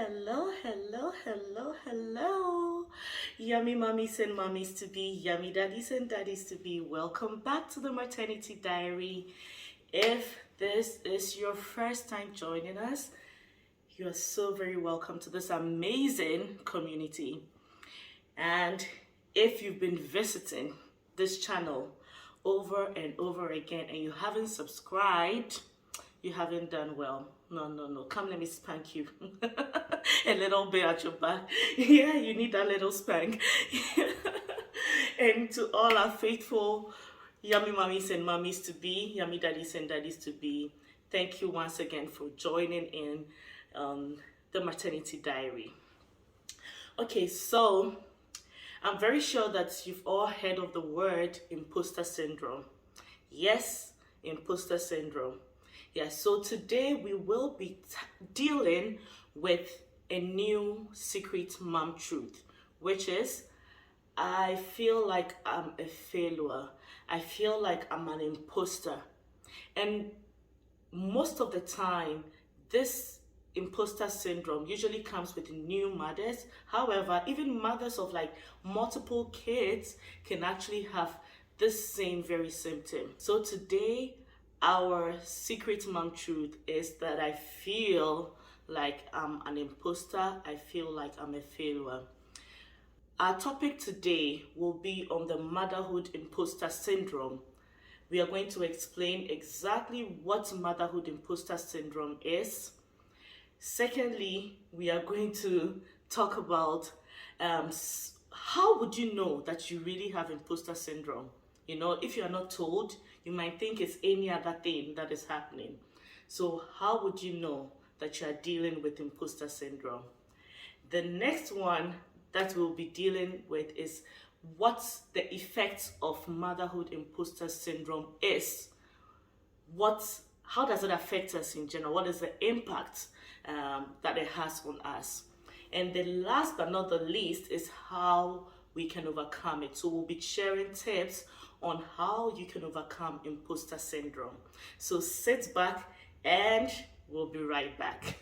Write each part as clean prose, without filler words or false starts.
hello, hello, hello, hello. Yummy mummies and mummies to be, yummy daddies and daddies to be. Welcome back to the Maternity Diary. If this is your first time joining us, you are so very welcome to this amazing community. And if you've been visiting this channel over and over again and you haven't subscribed, you haven't done well. No. Come, let me spank you. A little bit at your back. Yeah, you need that little spank. And to all our faithful yummy mummies and mummies to be, yummy daddies and daddies to be, thank you once again for joining in the Maternity Diary. Okay, so I'm very sure that you've all heard of the word imposter syndrome. Yes, imposter syndrome. Yeah, so today we will be dealing with a new secret mom truth, which is I feel like I'm a failure. I feel like I'm an imposter. And most of the time, this imposter syndrome usually comes with new mothers. However, even mothers of like multiple kids can actually have this same very symptom. So today, our secret mom truth is that I feel like I'm an imposter. I feel like I'm a failure. Our topic today will be on the motherhood imposter syndrome. We are going to explain exactly what motherhood imposter syndrome is. Secondly, we are going to talk about how would you know that you really have imposter syndrome? You know, if you're not told, you might think it's any other thing that is happening. So how would you know that you are dealing with imposter syndrome? The next one that we'll be dealing with is what the effects of motherhood imposter syndrome is. How does it affect us in general? What is the impact that it has on us? And the last but not the least is how we can overcome it. So we'll be sharing tips on how you can overcome imposter syndrome. So sit back and we'll be right back.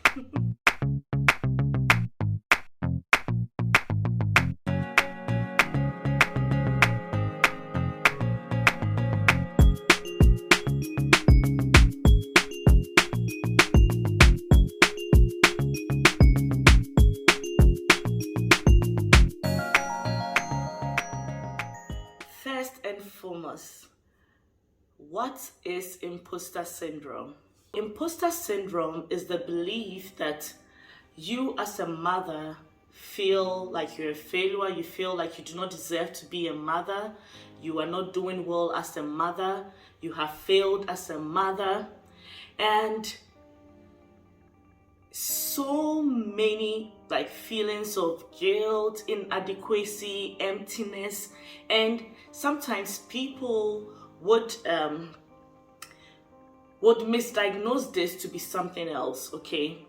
First and foremost, what is imposter syndrome? Imposter syndrome is the belief that you as a mother feel like you're a failure, you feel like you do not deserve to be a mother, you are not doing well as a mother, you have failed as a mother, and so many like feelings of guilt, inadequacy, emptiness, and sometimes people would misdiagnose this to be something else. Okay,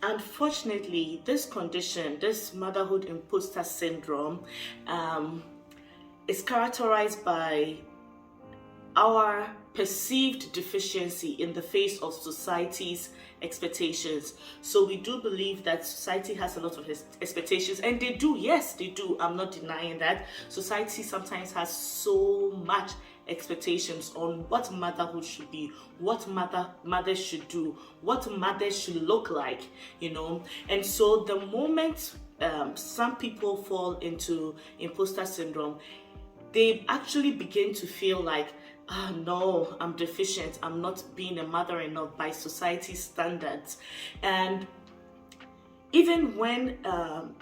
unfortunately, this condition, this motherhood imposter syndrome, is characterized by our perceived deficiency in the face of society's expectations. So we do believe that society has a lot of expectations, and they do. Yes, they do. I'm not denying that. Society sometimes has so much expectations on what motherhood should be, what mothers should do, what mothers should look like, you know. And so the moment some people fall into imposter syndrome, they actually begin to feel like, no, I'm deficient, I'm not being a mother enough by society's standards. And even when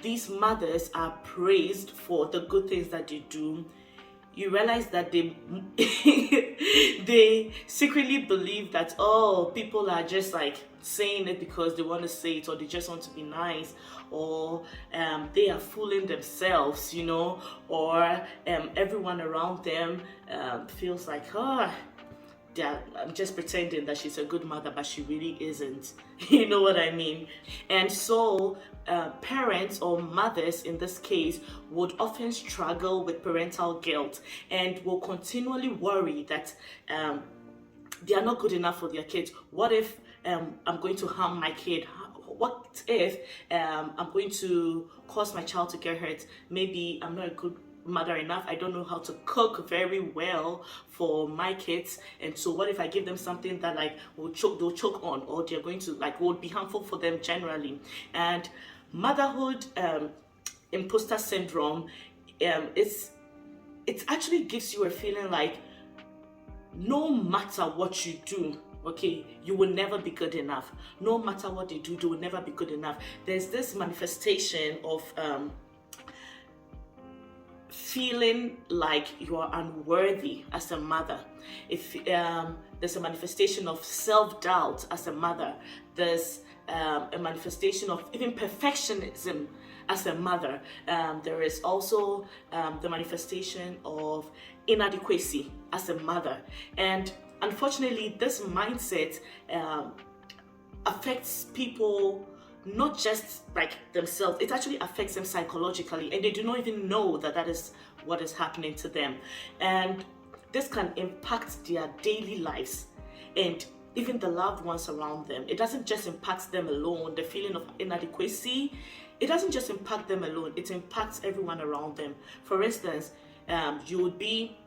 these mothers are praised for the good things that they do, you realize that they they secretly believe that, oh, people are just like saying it because they want to say it, or they just want to be nice, or they are fooling themselves, you know, or everyone around them feels like, oh, I'm just pretending that she's a good mother, but she really isn't. You know what I mean? And so parents or mothers in this case would often struggle with parental guilt and will continually worry that they are not good enough for their kids. What if I'm going to harm my kid? what if I'm going to cause my child to get hurt? Maybe I'm not a good mother enough. I don't know how to cook very well for my kids, and so what if I give them something that like they'll choke on, or they're going to like will be harmful for them generally. And motherhood imposter syndrome, it actually gives you a feeling like no matter what you do, okay, you will never be good enough. No matter what they do, they will never be good enough. There's this manifestation of feeling like you are unworthy as a mother. If there's a manifestation of self-doubt as a mother, there's a manifestation of even perfectionism as a mother. There is also the manifestation of inadequacy as a mother. And unfortunately, this mindset affects people, not just like themselves, it actually affects them psychologically, and they do not even know that that is what is happening to them. And this can impact their daily lives and even the loved ones around them. It doesn't just impact them alone. The feeling of inadequacy, it doesn't just impact them alone, it impacts everyone around them. For instance, you would be,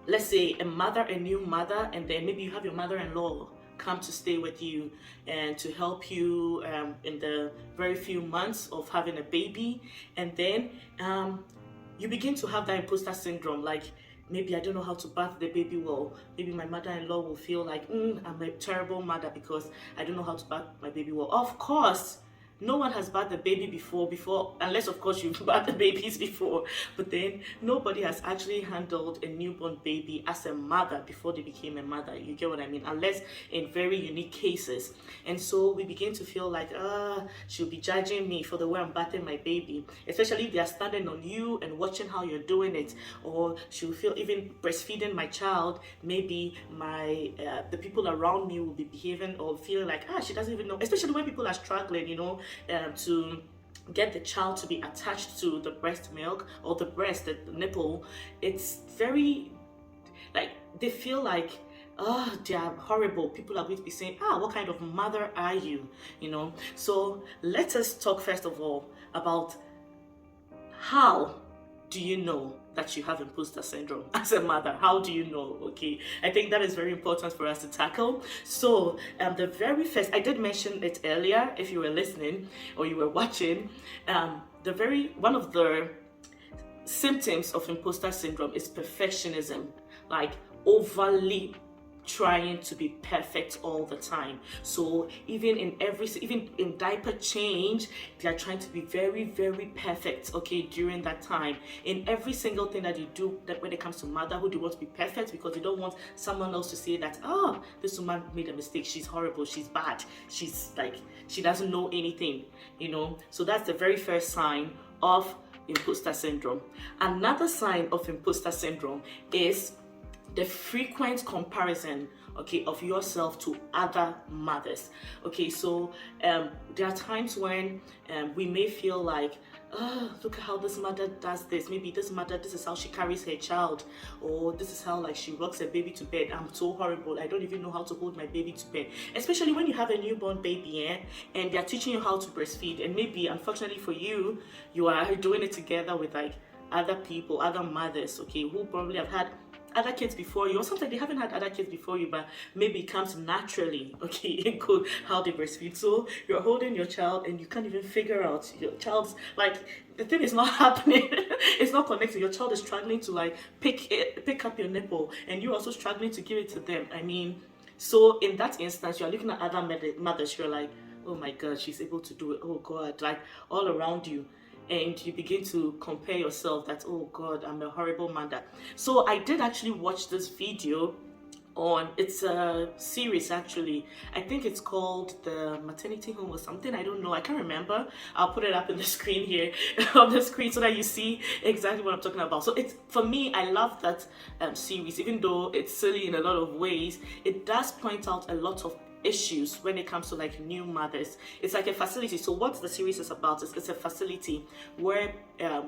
let's say, a new mother, and then maybe you have your mother-in-law come to stay with you and to help you in the very few months of having a baby. And then you begin to have that imposter syndrome, like, maybe I don't know how to bath the baby well. Maybe my mother-in-law will feel like, I'm a terrible mother because I don't know how to bath my baby well. Of course, no one has bathed the baby before, unless of course you've bathed the babies before, but then nobody has actually handled a newborn baby as a mother before they became a mother. You get what I mean? Unless in very unique cases. And so we begin to feel like, she'll be judging me for the way I'm bathing my baby, especially if they are standing on you and watching how you're doing it. Or she'll feel, even breastfeeding my child, maybe the people around me will be behaving or feeling like, she doesn't even know, especially when people are struggling, to get the child to be attached to the breast milk or the breast, the nipple. It's very, like, they feel like, they are horrible. People are going to be saying, what kind of mother are you? So let us talk first of all about how do you know that you have imposter syndrome as a mother? How do you know? Okay, I think that is very important for us to tackle. So the very first, I did mention it earlier, if you were listening or you were watching, one of the symptoms of imposter syndrome is perfectionism, like overly trying to be perfect all the time. So even in diaper change, they are trying to be very, very perfect, okay, during that time. In every single thing that you do, that when it comes to motherhood, you want to be perfect because you don't want someone else to say that, this woman made a mistake, she's horrible, she's bad, she's like, she doesn't know anything, So that's the very first sign of imposter syndrome. Another sign of imposter syndrome is the frequent comparison, okay, of yourself to other mothers. Okay, so there are times when we may feel like, look at how this mother does this. Maybe this mother, this is how she carries her child, or this is how like she rocks her baby to bed. I'm so horrible. I don't even know how to hold my baby to bed. Especially when you have a newborn baby, and they're teaching you how to breastfeed, and maybe unfortunately for you, you are doing it together with like other people, other mothers, okay, who probably have had other kids before you, or sometimes they haven't had other kids before you, but maybe it comes naturally, okay, in good how they breastfeed. So you're holding your child and you can't even figure out your child's, like, the thing is not happening. It's not connected. Your child is struggling to like pick up your nipple, and you're also struggling to give it to them. I mean, so in that instance, you're looking at other mothers, you're like, oh my God, she's able to do it. Oh God, like all around you. And you begin to compare yourself that, oh God, I'm a horrible mother. So I did actually watch this video it's a series actually. I think it's called The Maternity Home or something. I don't know. I can't remember. I'll put it up in the screen here, on the screen, so that you see exactly what I'm talking about. So it's, for me, I love that series. Even though it's silly in a lot of ways, it does point out a lot of issues when it comes to like new mothers. It's like a facility. So what the series is about is it's a facility where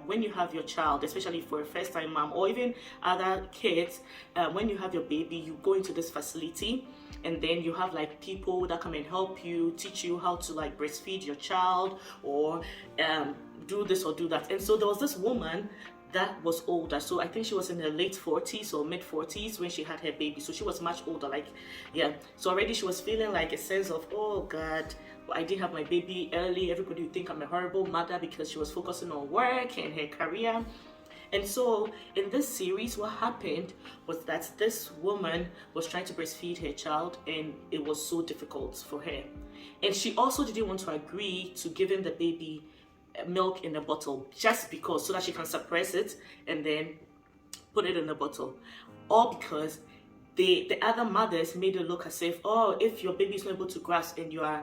when you have your child, especially for a first-time mom or even other kids, when you have your baby, you go into this facility, and then you have like people that come and help you, teach you how to like breastfeed your child, or do this or do that. And so there was this woman that was older, so I think she was in her late 40s or mid 40s when she had her baby, so she was much older, like, yeah, so already she was feeling like a sense of, oh God, I didn't have my baby early, everybody would think I'm a horrible mother, because she was focusing on work and her career. And so in this series, what happened was that this woman was trying to breastfeed her child, and it was so difficult for her, and she also didn't want to agree to giving the baby milk in a bottle, just because, so that she can suppress it and then put it in a bottle, all because the other mothers made it look as if, oh, if your baby is not able to grasp and you are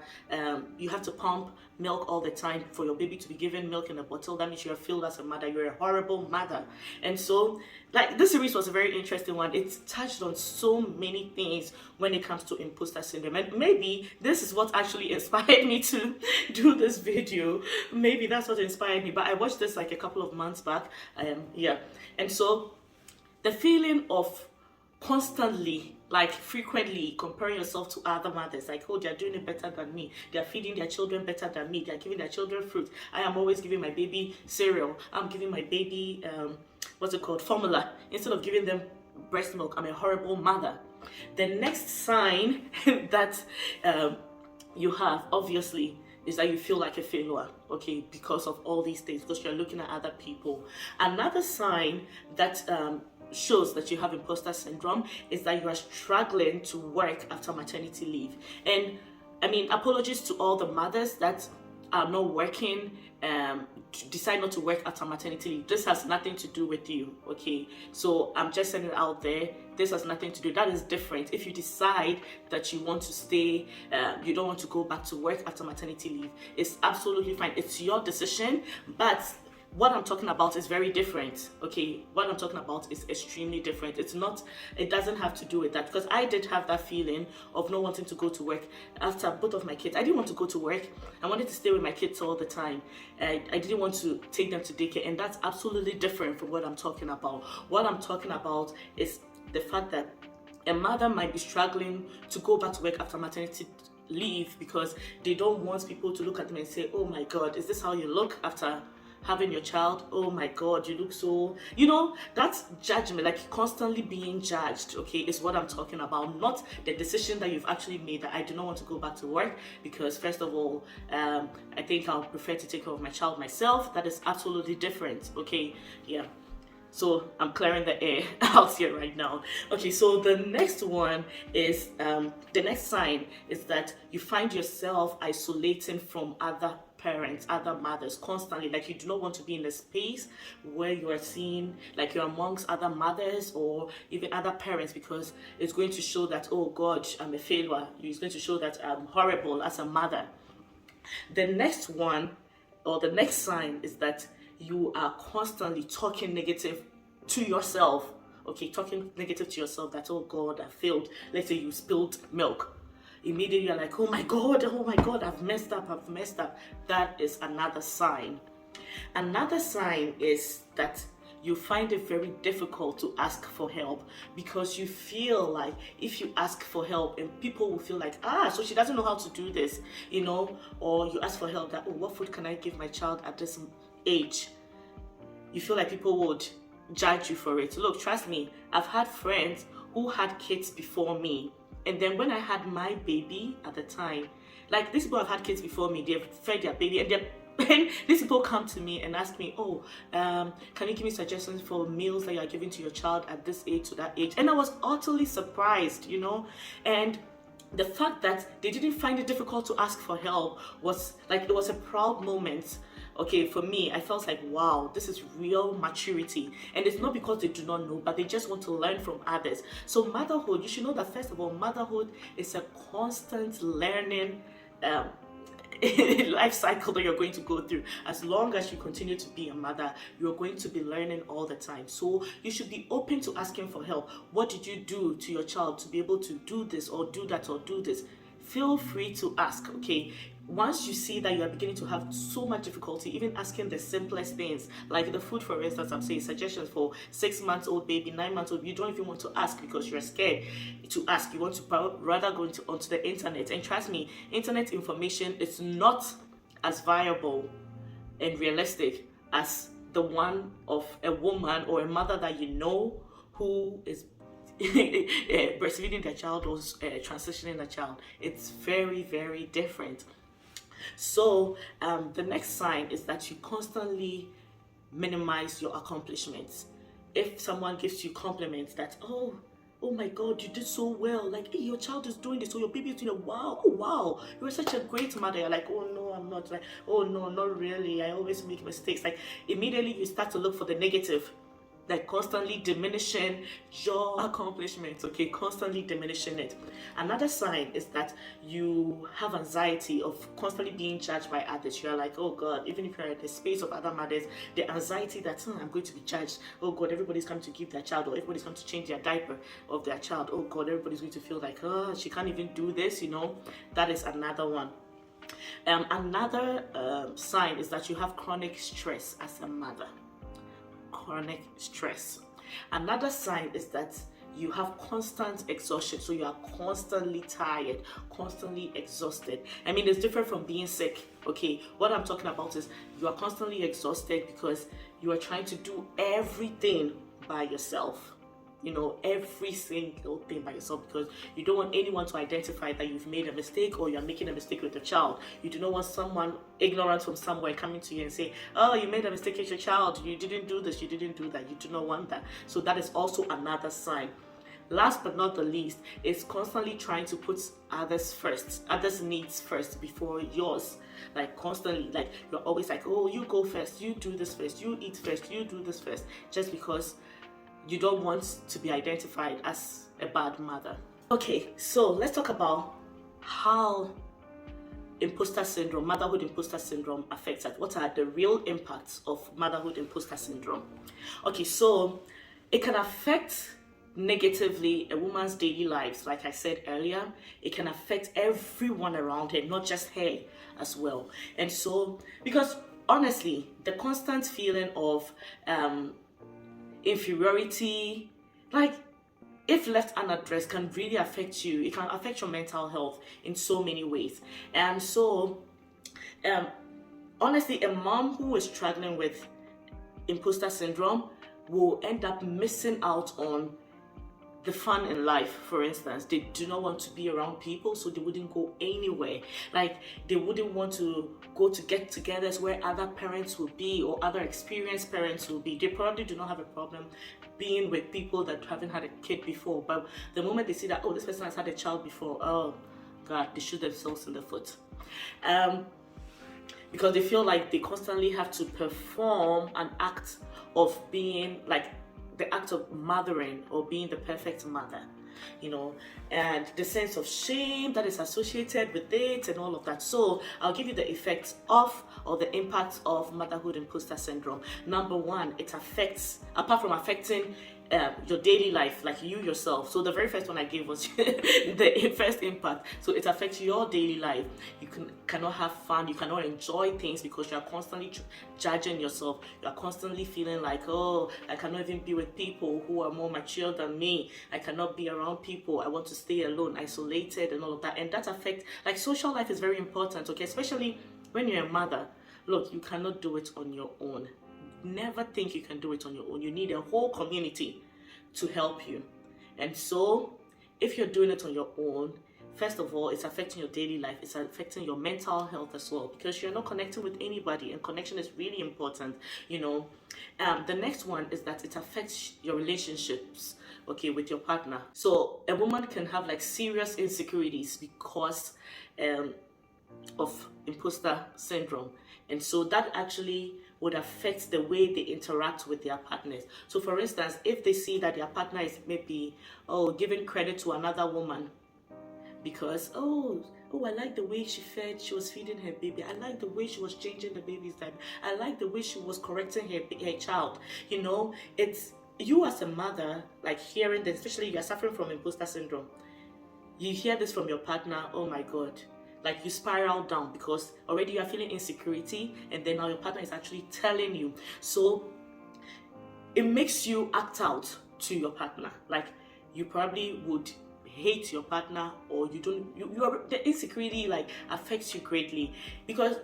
you have to pump milk all the time for your baby to be given milk in a bottle, that means you are filled as a mother, you're a horrible mother. And so like this series was a very interesting one. It touched on so many things when it comes to imposter syndrome, and maybe this is what actually inspired me to do this video. Maybe that's what inspired me, but I watched this like a couple of months back. Yeah, and so the feeling of constantly, like frequently comparing yourself to other mothers, like, oh, they're doing it better than me, they're feeding their children better than me, they're giving their children fruit, I am always giving my baby cereal, I'm giving my baby what's it called, formula, instead of giving them breast milk, I'm a horrible mother. The next sign that you have, obviously, is that you feel like a failure, okay, because of all these things, because you're looking at other people. Another sign that shows that you have imposter syndrome is that you are struggling to work after maternity leave. And I mean, apologies to all the mothers that are not working, decide not to work after maternity leave. This has nothing to do with you, okay? So I'm just sending it out there. This has nothing to do. That is different. If you decide that you want to stay, you don't want to go back to work after maternity leave, it's absolutely fine. It's your decision, but what I'm talking about is very different, okay? What I'm talking about is extremely different. It's not, it doesn't have to do with that, because I did have that feeling of not wanting to go to work after both of my kids. I didn't want to go to work. I wanted to stay with my kids all the time. I didn't want to take them to daycare, and that's absolutely different from what I'm talking about. What I'm talking about is the fact that a mother might be struggling to go back to work after maternity leave because they don't want people to look at them and say, oh my God, is this how you look after having your child? Oh my God, you look so, you know, that's judgment, like constantly being judged, okay, is what I'm talking about, not the decision that you've actually made that I do not want to go back to work because, first of all, I think I'll prefer to take care of my child myself. That is absolutely different, okay? Yeah. So I'm clearing the air out here right now. Okay, so the next one is, the next sign is that you find yourself isolating from other parents, other mothers constantly. Like you do not want to be in a space where you are seen, like you're amongst other mothers or even other parents, because it's going to show that, oh God, I'm a failure. It's going to show that I'm horrible as a mother. The next one, or the next sign, is that you are constantly talking negative to yourself, okay, talking negative to yourself, that, oh God, I failed. Let's say you spilled milk. Immediately you're like, oh my God, I've messed up. That is another sign. Another sign is that you find it very difficult to ask for help, because you feel like if you ask for help, and people will feel like, so she doesn't know how to do this, you know, or you ask for help that, oh, what food can I give my child at this age? You feel like people would judge you for it. Look, trust me, I've had friends who had kids before me, and then when I had my baby at the time, like these people have had kids before me, they've fed their baby, and these people come to me and ask me, oh, can you give me suggestions for meals that you are giving to your child at this age to that age? And I was utterly surprised, you know, and the fact that they didn't find it difficult to ask for help was like, it was a proud moment. Okay, for me, I felt like, wow, this is real maturity. And it's not because they do not know, but they just want to learn from others. So motherhood, you should know that, first of all, motherhood is a constant learning life cycle that you're going to go through. As long as you continue to be a mother, you're going to be learning all the time. So you should be open to asking for help. What did you do to your child to be able to do this or do that or do this? feel free to ask, okay? Once you see that you are beginning to have so much difficulty even asking the simplest things, like the food, for instance, I'm saying suggestions for 6-month-old baby, 9-month-old, you don't even want to ask because you're scared to ask. You want to rather go onto the internet. And trust me, internet information is not as viable and realistic as the one of a woman or a mother that you know who is breastfeeding their child or transitioning the child. It's very, very different. So the next sign is that you constantly minimize your accomplishments. If someone gives you compliments that, oh my God, you did so well. Like, hey, your child is doing this, or your baby is doing it. Wow, oh wow, you're such a great mother. You're like, oh no, I'm not. Like, oh no, not really. I always make mistakes. Like, immediately you start to look for the negative, like constantly diminishing your accomplishments, okay? Constantly diminishing it. Another sign is that you have anxiety of constantly being judged by others. You're like, oh God, even if you're in the space of other mothers, the anxiety that I'm going to be judged. Oh God, everybody's coming to give their child, or everybody's coming to change their diaper of their child. Oh God, everybody's going to feel like, oh, she can't even do this, you know? That is another one. Another sign is that you have chronic stress as a mother. Chronic stress. Another sign is that you have constant exhaustion. So you are constantly tired, constantly exhausted. I mean, it's different from being sick. Okay, what I'm talking about is you are constantly exhausted because you are trying to do everything by yourself. You know, every single thing by yourself, because you don't want anyone to identify that you've made a mistake or you're making a mistake with your child. You do not want someone ignorant from somewhere coming to you and say, oh, you made a mistake with your child, you didn't do this, you didn't do that. You do not want that. So that is also another sign. Last but not the least is constantly trying to put others first, others' needs first before yours. Like constantly, like you're always like, oh, you go first, you do this first, you eat first, you do this first, just because you don't want to be identified as a bad mother. Okay, so let's talk about how imposter syndrome, motherhood imposter syndrome affects us. What are the real impacts of motherhood imposter syndrome? Okay, so it can affect negatively a woman's daily lives. Like I said earlier, it can affect everyone around her, not just her as well. And so, because honestly, the constant feeling of inferiority, like if left unaddressed, can really affect you. It can affect your mental health in so many ways. And so honestly, a mom who is struggling with imposter syndrome will end up missing out on the fun in life. For instance, they do not want to be around people, so they wouldn't go anywhere. Like they wouldn't want to go to get-togethers where other parents will be or other experienced parents will be. They probably do not have a problem being with people that haven't had a kid before, but the moment they see that, oh, this person has had a child before, oh God, they shoot themselves in the foot. Because they feel like they constantly have to perform an act of being like the act of mothering or being the perfect mother, you know, and the sense of shame that is associated with it and all of that. So I'll give you the effects of or the impacts of motherhood imposter syndrome. Number one, it affects, apart from affecting your daily life, like you yourself. So the very first one I gave was the first impact. So it affects your daily life. You cannot have fun. You cannot enjoy things because you are constantly judging yourself. You are constantly feeling like, oh, I cannot even be with people who are more mature than me. I cannot be around people. I want to stay alone, isolated, and all of that. And that affects, like, social life is very important, okay? Especially when you're a mother. Look, you cannot do it on your own. Never think you can do it on your own. You need a whole community to help you. And so if you're doing it on your own, first of all, it's affecting your daily life. It's affecting your mental health as well, because you're not connecting with anybody, and connection is really important, you know. The next one is that it affects your relationships, okay, with your partner. So a woman can have like serious insecurities because of imposter syndrome, and so that actually would affect the way they interact with their partners. So for instance, if they see that their partner is maybe giving credit to another woman because oh I like the way she was feeding her baby, I like the way she was changing the baby's diaper, I like the way she was correcting her child, you know, it's you as a mother, like hearing that, especially you are suffering from imposter syndrome, you hear this from your partner, oh my God, like you spiral down because already you are feeling insecurity, and then now your partner is actually telling you. So it makes you act out to your partner. Like you probably would hate your partner, or the insecurity like affects you greatly because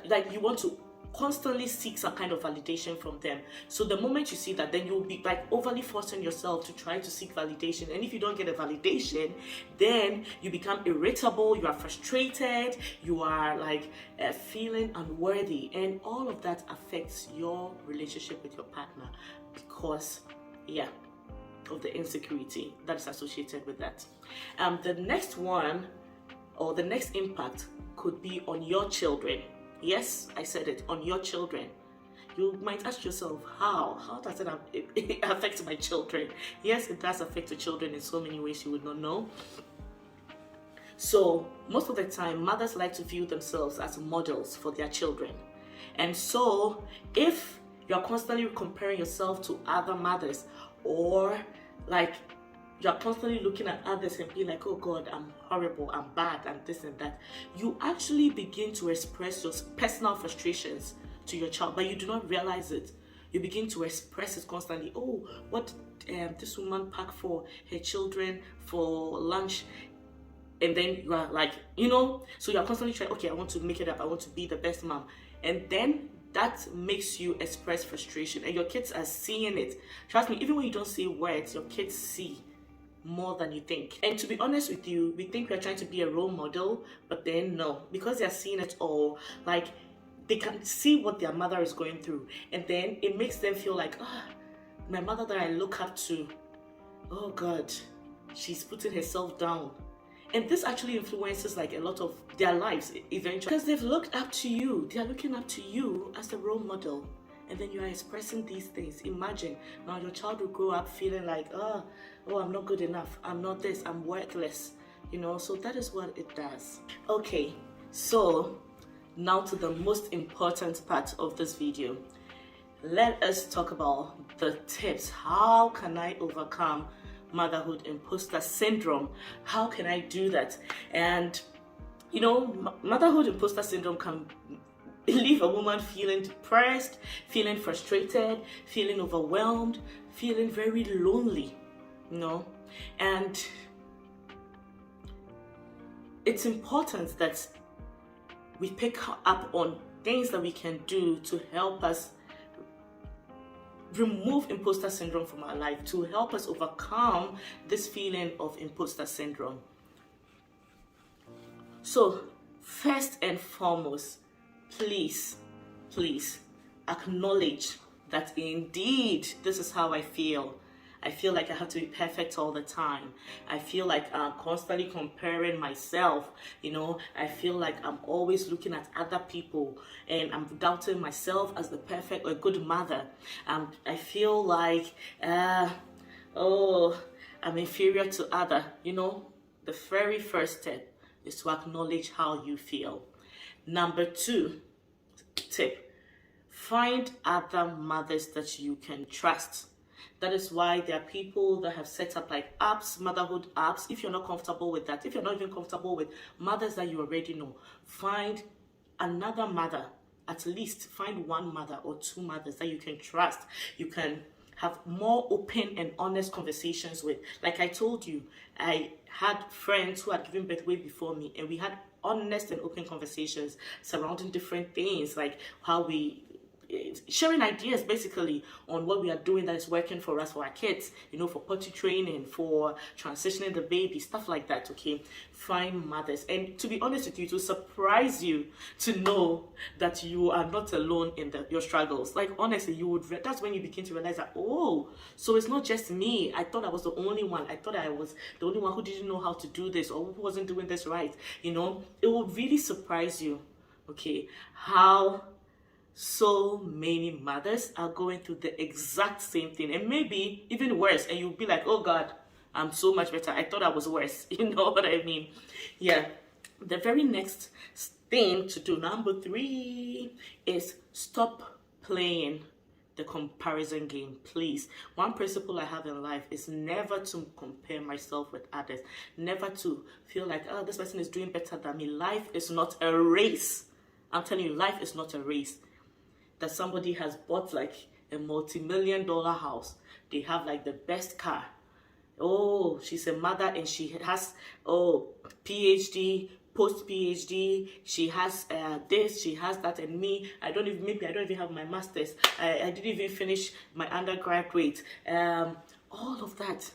like you want to constantly seek some kind of validation from them. So the moment you see that, then you'll be like overly forcing yourself to try to seek validation, and if you don't get a validation, then you become irritable, you are frustrated, you are like feeling unworthy, and all of that affects your relationship with your partner because of the insecurity that is associated with that. The next one, or the next impact, could be on your children. Yes, I said it, on your children. You might ask yourself, how does it affect my children? Yes, it does affect the children in so many ways you would not know. So most of the time, mothers like to view themselves as models for their children. And so if you're constantly comparing yourself to other mothers, or like you're constantly looking at others and being like, oh God, I'm horrible, I'm bad, I'm this and that, you actually begin to express your personal frustrations to your child, but you do not realize it. You begin to express it constantly. Oh, what this woman packed for her children for lunch, and then you are like, so you're constantly trying, okay, I want to make it up, I want to be the best mom, and then that makes you express frustration, and your kids are seeing it. Trust me, even when you don't say words, your kids see more than you think. And to be honest with you, we think we're trying to be a role model, but then no, because they're seeing it all, like they can see what their mother is going through, and then it makes them feel like, my mother that I look up to, oh God, she's putting herself down. And this actually influences like a lot of their lives eventually, because they've looked up to you. They are looking up to you as the role model, and then you are expressing these things. Imagine now your child will grow up feeling like, oh, I'm not good enough, I'm not this, I'm worthless, so that is what it does. Okay, so now to the most important part of this video. Let us talk about the tips. How can I overcome motherhood imposter syndrome? How can I do that? And motherhood imposter syndrome can leave a woman feeling depressed, feeling frustrated, feeling overwhelmed, feeling very lonely, and it's important that we pick up on things that we can do to help us remove imposter syndrome from our life, to help us overcome this feeling of imposter syndrome. So first and foremost, please acknowledge that indeed this is how I feel. I feel like I have to be perfect all the time. I feel like I'm constantly comparing myself. I feel like I'm always looking at other people and I'm doubting myself as the perfect or good mother. I feel like, I'm inferior to other. The very first step is to acknowledge how you feel. Number 2 tip, find other mothers that you can trust. That is why there are people that have set up like apps, motherhood apps. If you're not comfortable with that, if you're not even comfortable with mothers that you already know, find another mother. At least find one mother or two mothers that you can trust. You can have more open and honest conversations with. Like I told you, I had friends who had given birth way before me, and we had honest and open conversations surrounding different things, like how we sharing ideas basically on what we are doing that is working for us, for our kids, for potty training, for transitioning the baby, stuff like that. Okay, find mothers. And to be honest with you, it will surprise you to know that you are not alone in your struggles. Like honestly, that's when you begin to realize that, oh, so it's not just me. I thought I was the only one. I thought I was the only one who didn't know how to do this or who wasn't doing this right. It will really surprise you, okay, how so many mothers are going through the exact same thing, and maybe even worse, and you'll be like, oh God, I'm so much better, I thought I was worse. You know what I mean? Yeah. The very next thing to do, number 3, is stop playing the comparison game, please. One principle I have in life is never to compare myself with others. Never to feel like, oh, this person is doing better than me. Life is not a race. I'm telling you, life is not a race. That somebody has bought like a multi-million-dollar house. They have like the best car. Oh, she's a mother and she has, PhD, post-PhD, she has this, she has that, and me, I don't even have my master's. I didn't even finish my undergraduate. All of that,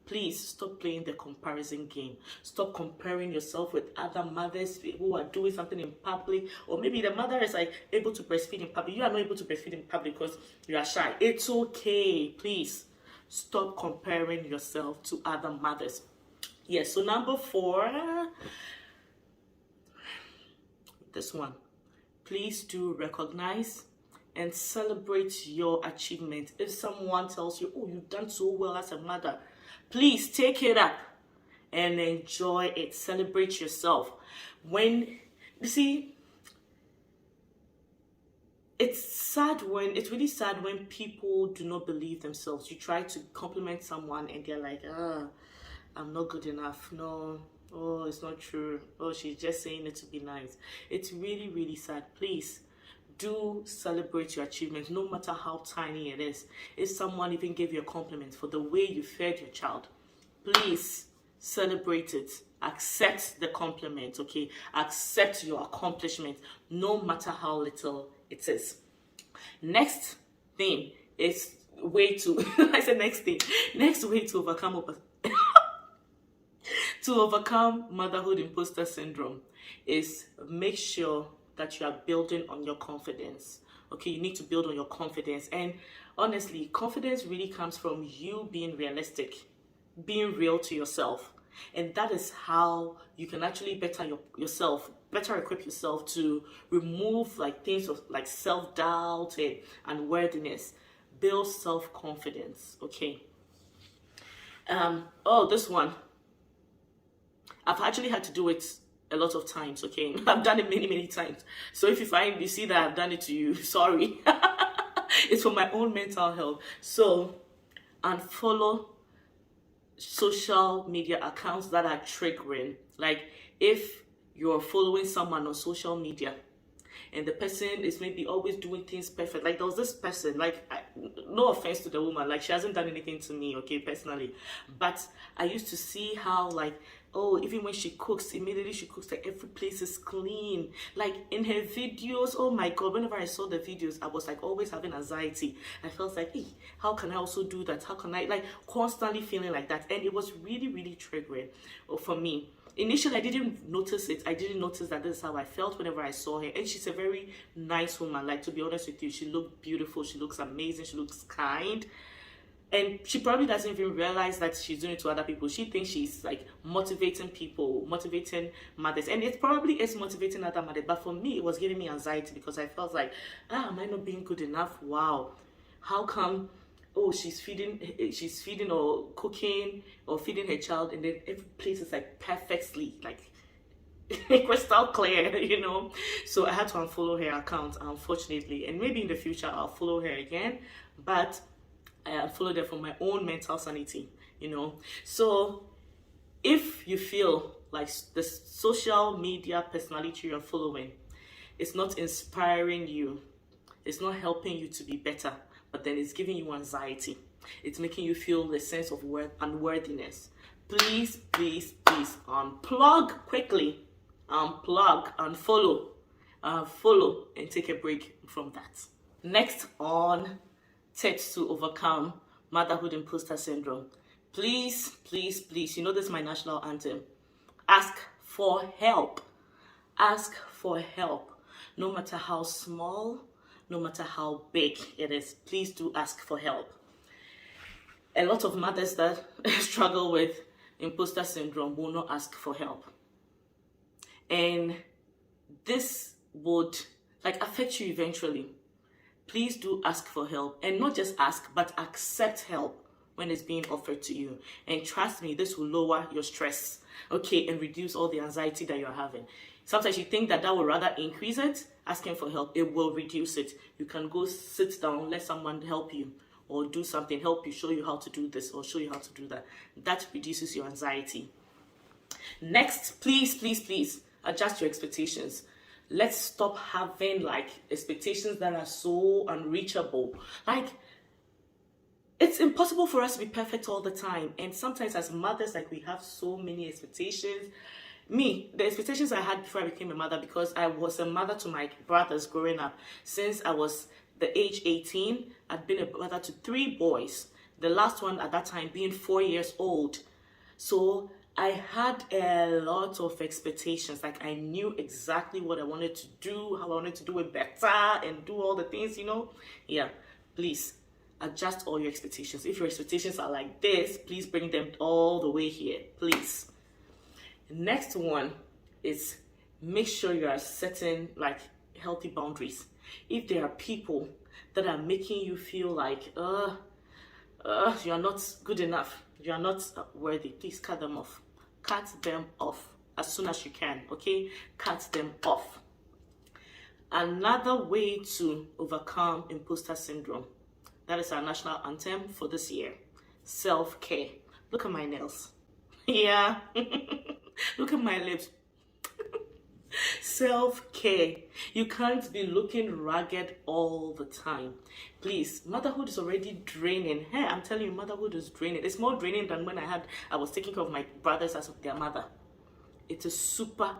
Please stop playing the comparison game. Stop comparing yourself with other mothers who are doing something in public. Or maybe the mother is like able to breastfeed in public. You are not able to breastfeed in public because you are shy. It's okay. Please stop comparing yourself to other mothers. Yes, so number 4, this one. Please do recognize and celebrate your achievement. If someone tells you, oh, you've done so well as a mother, please take it up and enjoy it. Celebrate yourself. It's really sad when people do not believe themselves. You try to compliment someone and they're like, I'm not good enough. No, oh, it's not true. Oh, she's just saying it to be nice. It's really, really sad. Please do celebrate your achievements, no matter how tiny it is. If someone even gave you a compliment for the way you fed your child, please celebrate it. Accept the compliment, okay? Accept your accomplishment, no matter how little it is. Next thing is next way to overcome motherhood imposter syndrome is make sure that you are building on your confidence. Okay, you need to build on your confidence. And honestly, confidence really comes from you being realistic, being real to yourself. And that is how you can actually better equip yourself to remove like things of like self-doubt and unworthiness. Build self-confidence, okay? This one. I've actually had to do it a lot of times, okay? I've done it many, many times. So if you see that I've done it to you, sorry. It's for my own mental health. So unfollow social media accounts that are triggering. Like if you're following someone on social media and the person is maybe always doing things perfect. Like there was this person, no offense to the woman, like she hasn't done anything to me, okay, personally. But I used to see how even when she cooks, immediately she cooks, like every place is clean. Like in her videos, oh my God, whenever I saw the videos, I was like always having anxiety. I felt like, hey, how can I also do that? How can I, constantly feeling like that? And it was really, really triggering for me. Initially, I didn't notice it. I didn't notice that this is how I felt whenever I saw her. And she's a very nice woman. Like, to be honest with you, she looked beautiful. She looks amazing. She looks kind. And she probably doesn't even realize that she's doing it to other people. She thinks she's like motivating people, motivating mothers. And it probably is motivating other mothers. But for me, it was giving me anxiety because I felt like, am I not being good enough? Wow. How come, she's feeding or cooking or feeding her child, and then every place is like perfectly, like crystal clear, So I had to unfollow her account, unfortunately. And maybe in the future, I'll follow her again. But I followed her for my own mental sanity, So if you feel like the social media personality you're following is not inspiring you, it's not helping you to be better, but then it's giving you anxiety, it's making you feel the sense of unworthiness, please, please, please unplug quickly, unfollow, follow, and take a break from that. Next on tips to overcome motherhood imposter syndrome. Please, please, please, this is my national anthem. Ask for help. Ask for help. No matter how small, no matter how big it is, please do ask for help. A lot of mothers that struggle with imposter syndrome will not ask for help. And this would affect you eventually. Please do ask for help, and not just ask, but accept help when it's being offered to you. And trust me, this will lower your stress, okay, and reduce all the anxiety that you're having. Sometimes you think that will rather increase it. Asking for help, it will reduce it. You can go sit down, let someone help you, or do something, help you, show you how to do this or show you how to do that. That reduces your anxiety. Next, please adjust your expectations. Let's stop having like expectations that are so unreachable. Like, it's impossible for us to be perfect all the time. And sometimes as mothers, like, we have so many expectations. Me, the expectations I had before I became a mother, because I was a mother to my brothers growing up. Since I was the age 18, I'd been a mother to 3 boys. The last one at that time being 4 years old. So I had a lot of expectations. Like, I knew exactly what I wanted to do, how I wanted to do it better, and do all the things, Yeah, please adjust all your expectations. If your expectations are like this, please bring them all the way here, please. Next one is make sure you are setting like healthy boundaries. If there are people that are making you feel like you are not good enough, you are not worthy, please cut them off. Cut them off as soon as you can, okay? Cut them off. Another way to overcome imposter syndrome, that is our national anthem for this year, self-care. Look at my nails. Yeah. Look at my lips. Self-care. You can't be looking ragged all the time. Please, motherhood is already draining. Hey, I'm telling you, motherhood is draining. It's more draining than when I was taking care of my brothers as their mother. It is super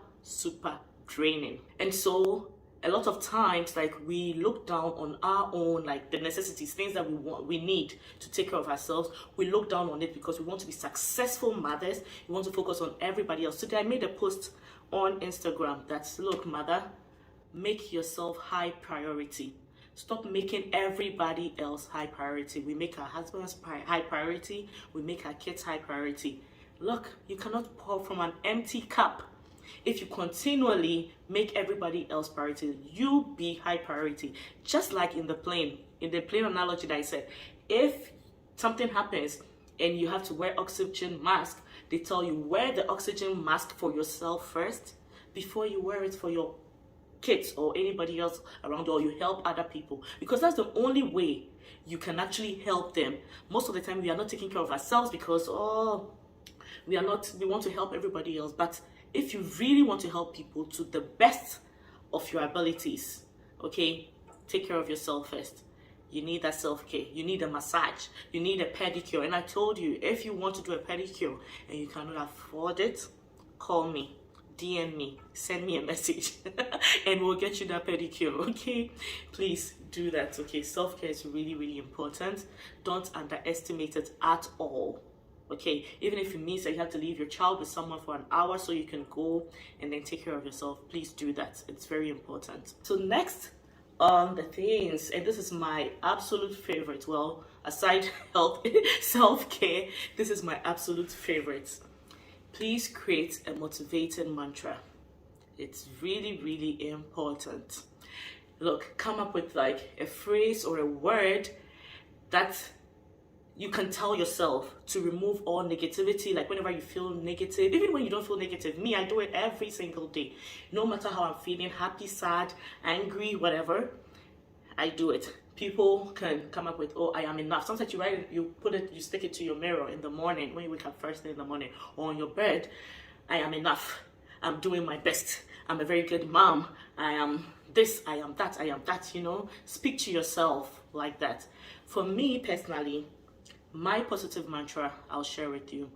draining. And so a lot of times, like, we look down on our own, like, the necessities, things that we need to take care of ourselves. We look down on it because we want to be successful mothers. We want to focus on everybody else. Today I made a post on Instagram that's, look, mother, make yourself high priority. Stop making everybody else high priority. We make our husbands high priority. We make our kids high priority. Look, you cannot pour from an empty cup. If you continually make everybody else priority, you be high priority. Just like in the plane analogy that I said, if something happens and you have to wear oxygen mask, they tell you wear the oxygen mask for yourself first before you wear it for your kids or anybody else around you, or you help other people, because that's the only way you can actually help them. Most of the time we are not taking care of ourselves because we want to help everybody else. But if you really want to help people to the best of your abilities, okay, take care of yourself first. You need that self-care. You need a massage. You need a pedicure. And I told you, if you want to do a pedicure and you cannot afford it, call me, DM me, send me a message, and we'll get you that pedicure, okay? Please do that, okay? Self-care is really important. Don't underestimate it at all. Okay, even if it means that you have to leave your child with someone for an hour so you can go and then take care of yourself, please do that. It's very important. So next on the things, and this is my absolute favorite, well, aside health, self-care, this is my absolute favorite. Please create a motivating mantra. It's really important. Look, come up with like a phrase or a word that you can tell yourself to remove all negativity. Like, whenever you feel negative, even when you don't feel negative, me, I do it every single day. No matter how I'm feeling, happy, sad, angry, whatever, I do it. People can come up with, oh, I am enough. Sometimes you write it, you stick it to your mirror in the morning when you wake up first thing in the morning, or on your bed. I am enough. I'm doing my best. I'm a very good mom. I am this, I am that, Speak to yourself like that. For me personally, my positive mantra, I'll share with you.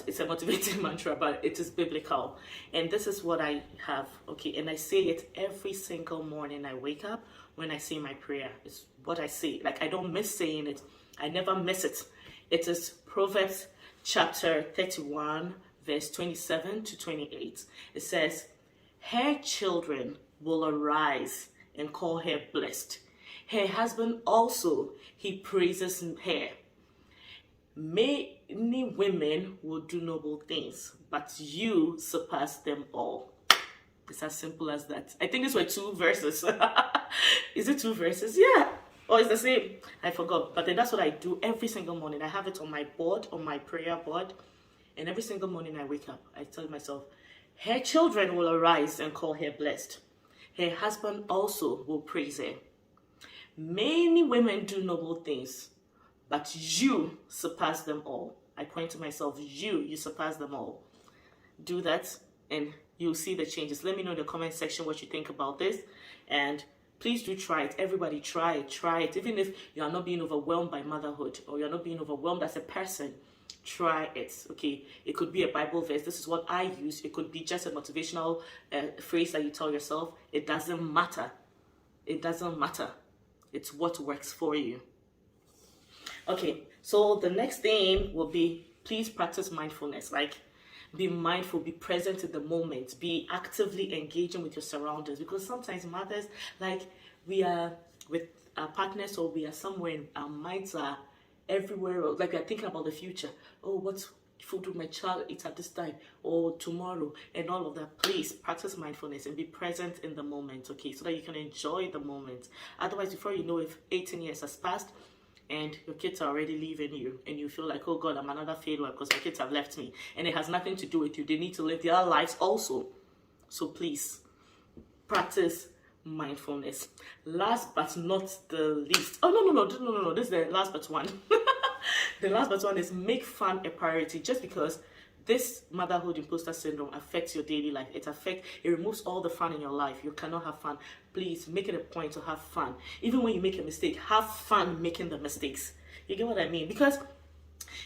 It's a motivating mantra, but it is biblical. And this is what I have, okay? And I say it every single morning I wake up when I say my prayer. It's what I say. Like, I don't miss saying it. I never miss it. It is Proverbs chapter 31, verse 27 to 28. It says, her children will arise and call her blessed. Her husband also, he praises her. Many women will do noble things, but you surpass them all. It's as simple as that. I think these were 2 verses. Is it 2 verses? Yeah. Or it's the same. I forgot. But then that's what I do every single morning. I have it on my board, on my prayer board. And every single morning I wake up, I tell myself, Her children will arise and call her blessed. Her husband also will praise her. Many women do noble things, but you surpass them all. I point to myself, you surpass them all. Do that and you'll see the changes. Let me know in the comment section what you think about this. And please do try it. Everybody try it. Even if you are not being overwhelmed by motherhood or you're not being overwhelmed as a person, try it. Okay, it could be a Bible verse. This is what I use. It could be just a motivational phrase that you tell yourself. It doesn't matter. It doesn't matter. It's what works for you. Okay, so the next thing will be, please practice mindfulness. Like, be mindful, be present in the moment, be actively engaging with your surroundings. Because sometimes mothers, like, we are with our partners or we are somewhere and our minds are everywhere, or like we are thinking about the future. Oh, what food will my child eat at this time or tomorrow, and all of that. Please practice mindfulness and be present in the moment, okay, so that you can enjoy the moment. Otherwise, before you know, if 18 years has passed and your kids are already leaving you and you feel like, oh God, I'm another failure because my kids have left me, and it has nothing to do with you. They need to live their lives also. So please practice mindfulness. Last but not the least, no, this is the last but one. The last but one is make fun a priority. Just because this motherhood imposter syndrome affects your daily life, it removes all the fun in your life. You cannot have fun. Please make it a point to have fun. Even when you make a mistake, have fun making the mistakes. You get what I mean? Because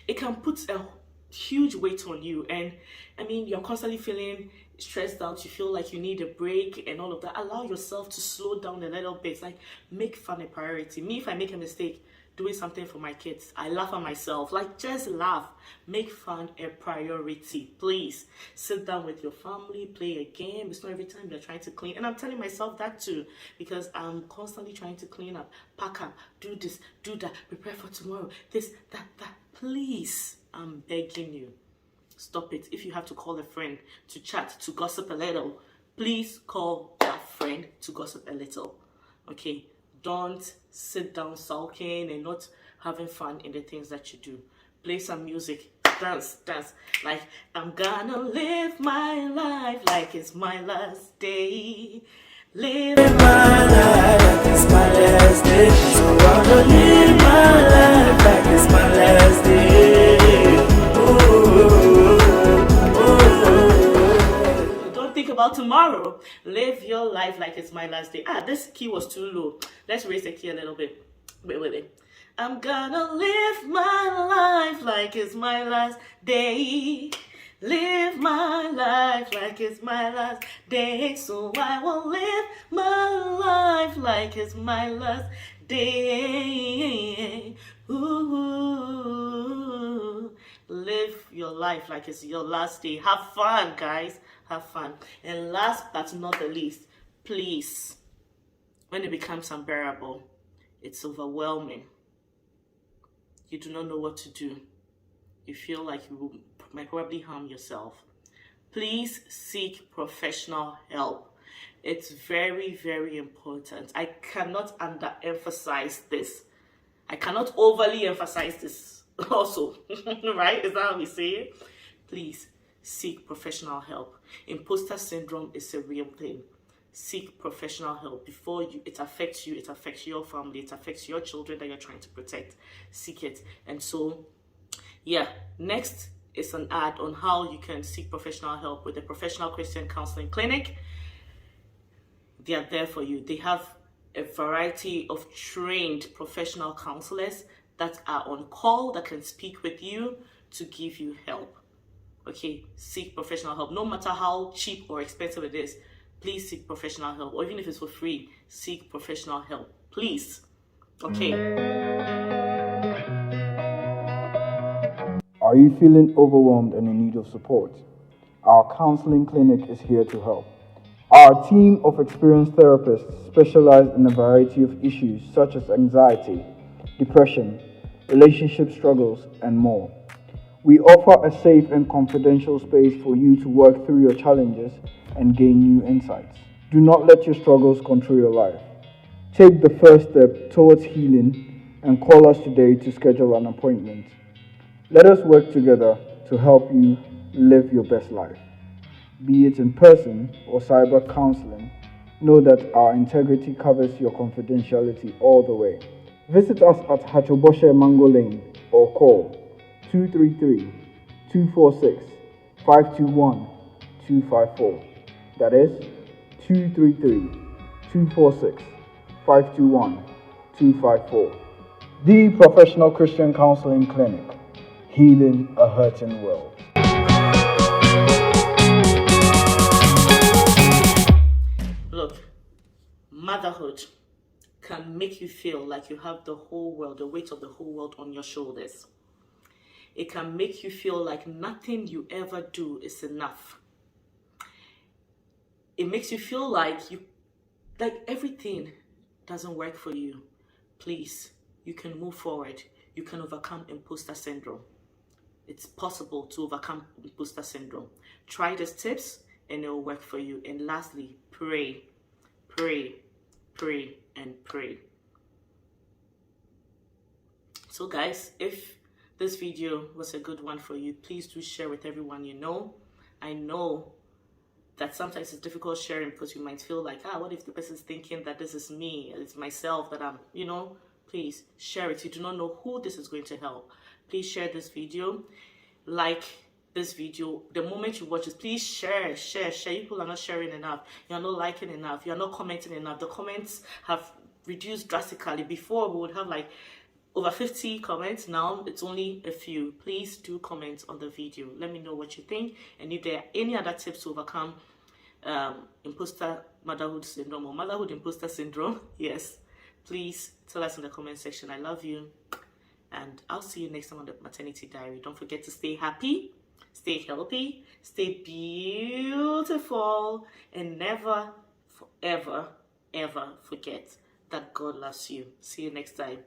it can put a huge weight on you, and I mean, you're constantly feeling stressed out, you feel like you need a break and all of that. Allow yourself to slow down a little bit. Like, make fun a priority. Me, if I make a mistake doing something for my kids, I laugh at myself. Like, just laugh. Make fun a priority. Please sit down with your family, play a game. It's not every time you're trying to clean. And I'm telling myself that too, because I'm constantly trying to clean up, pack up, do this, do that, prepare for tomorrow, this, that. Please, I'm begging you, stop it. If you have to call a friend to chat, to gossip a little, please call that friend to gossip a little. Okay? Don't sit down sulking and not having fun in the things that you do. Play some music, dance. Like, I'm gonna live my life like it's my last day. Live my life like it's my last day. So I'm gonna live my life like it's my last day. Don't think about tomorrow. Live your life like it's my last day. This key was too low. Let's raise the key a little bit. Wait. I'm gonna live my life like it's my last day. Live my life like it's my last day. So I will live my life like it's my last day. Ooh. Live your life like it's your last day. Have fun, guys. Have fun. And last but not the least, please, when it becomes unbearable, it's overwhelming, you do not know what to do, you feel like you might probably harm yourself, please seek professional help. It's very, very important. I cannot underemphasize this. I cannot overly emphasize this also. Right? Is that how we say it? Please seek professional help. Imposter syndrome is a real thing. Seek professional help before it affects you, it affects your family, it affects your children that you're trying to protect. Seek it. And so, yeah, next is an ad on how you can seek professional help with the Professional Christian Counseling Clinic. They are there for you. They have a variety of trained professional counselors that are on call, that can speak with you to give you help. Okay, seek professional help. No matter how cheap or expensive it is, please seek professional help. Or even if it's for free, seek professional help. Please. Okay. Are you feeling overwhelmed and in need of support? Our counseling clinic is here to help. Our team of experienced therapists specialize in a variety of issues such as anxiety, depression, relationship struggles, and more. We offer a safe and confidential space for you to work through your challenges and gain new insights. Do not let your struggles control your life. Take the first step towards healing and call us today to schedule an appointment. Let us work together to help you live your best life. be it in person or cyber counseling, know that our integrity covers your confidentiality all the way. Visit us at Hachoboshe Mango Lane or call 233 246 521 254. That is 233 246 521 254. The Professional Christian Counseling Clinic, healing a hurting world. Look, motherhood can make you feel like you have the whole world, the weight of the whole world on your shoulders. It can make you feel like nothing you ever do is enough. It makes you feel like everything doesn't work for you. Please, you can move forward. You can overcome imposter syndrome. It's possible to overcome imposter syndrome. Try these tips and it will work for you. And lastly, pray, pray, pray, and pray. So guys, if this video was a good one for you, please do share with everyone you know. I know that sometimes it's difficult sharing because you might feel like, what if the person's thinking that this is me, it's myself, that I'm, please share it. You do not know who this is going to help. Please share this video, like this video. The moment you watch it, please share. People are not sharing enough. You're not liking enough. You're not commenting enough. The comments have reduced drastically. Before we would have like over 50 comments. Now it's only a few. Please do comment on the video. Let me know what you think, and if there are any other tips to overcome imposter motherhood syndrome or motherhood imposter syndrome, yes, please tell us in the comment section. I love you, and I'll see you next time on the Maternity Diary. Don't forget to stay happy, stay healthy, stay beautiful, and never, forever, ever forget that God loves you. See you next time.